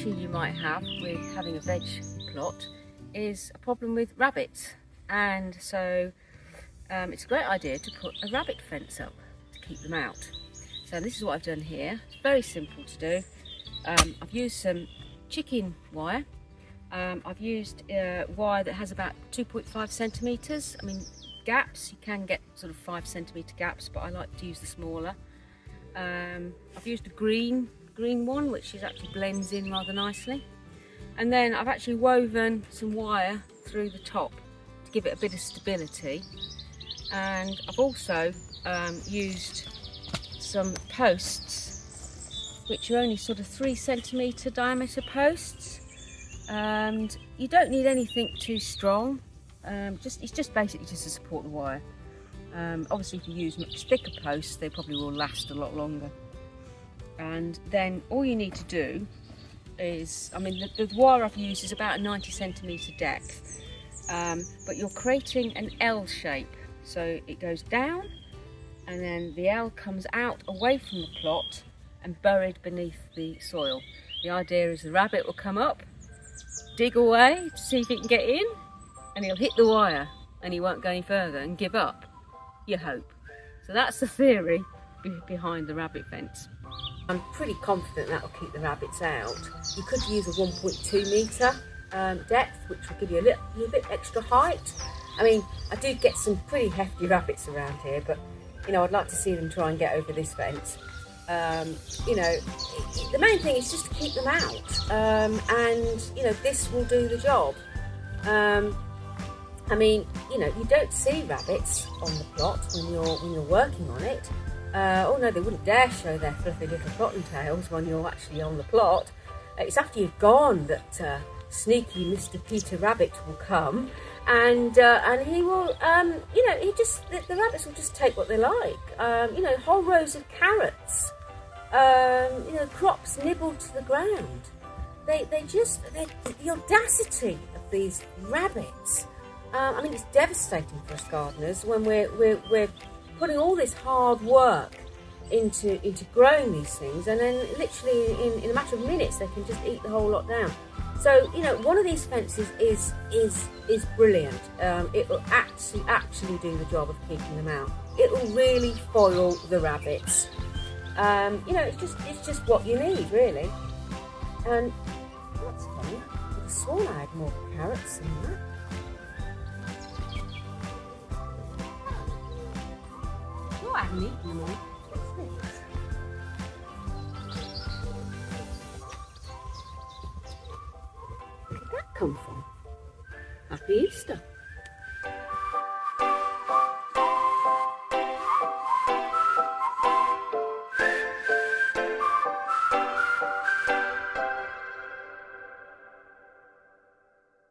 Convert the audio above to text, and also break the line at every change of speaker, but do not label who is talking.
issue you might have with having a veg plot is a problem with rabbits, and so it's a great idea to put a rabbit fence up to keep them out. So this is what I've done here. It's very simple to do. I've used some chicken wire. I've used wire that has about 2.5 centimetres. I mean, gaps, you can get sort of 5 centimetre gaps, but I like to use the smaller. I've used a green one, which actually blends in rather nicely. And then I've actually woven some wire through the top to give it a bit of stability. And I've also used some posts, which are only sort of 3 centimetre diameter posts. And you don't need anything too strong. It's just basically just to support the wire. Obviously if you use much thicker posts, they probably will last a lot longer. And then all you need to do is, I mean the wire I've used is about a 90 centimetre depth, but you're creating an L shape. So it goes down and then the L comes out away from the plot and buried beneath the soil. The idea is the rabbit will come up, dig away to see if he can get in, and he'll hit the wire and he won't go any further and give up, you hope. So that's the theory behind the rabbit fence. I'm pretty confident that will keep the rabbits out. You could use a 1.2 metre depth, which will give you a little bit extra height. I mean, I do get some pretty hefty rabbits around here, but you know, I'd like to see them try and get over this fence. You know, the main thing is just to keep them out, and you know, this will do the job. I mean, you know, you don't see rabbits on the plot when you're working on it. Oh no, they wouldn't dare show their fluffy little cottontails when you're actually on the plot. It's after you've gone that sneaky Mr. Peter Rabbit will come, and he will, you know, the rabbits will just take what they like. You know, whole rows of carrots, you know, crops nibbled to the ground. The audacity of these rabbits. I mean, it's devastating for us gardeners when we're putting all this hard work into growing these things, and then literally in a matter of minutes they can just eat the whole lot down. So you know, one of these fences is brilliant. It will actually do the job of keeping them out. It will really foil the rabbits. You know, it's just what you need, really. And that's funny. I could have sworn I had more carrots than that. Oh, I haven't eaten them all. What's this? Where did that come from? Happy Easter.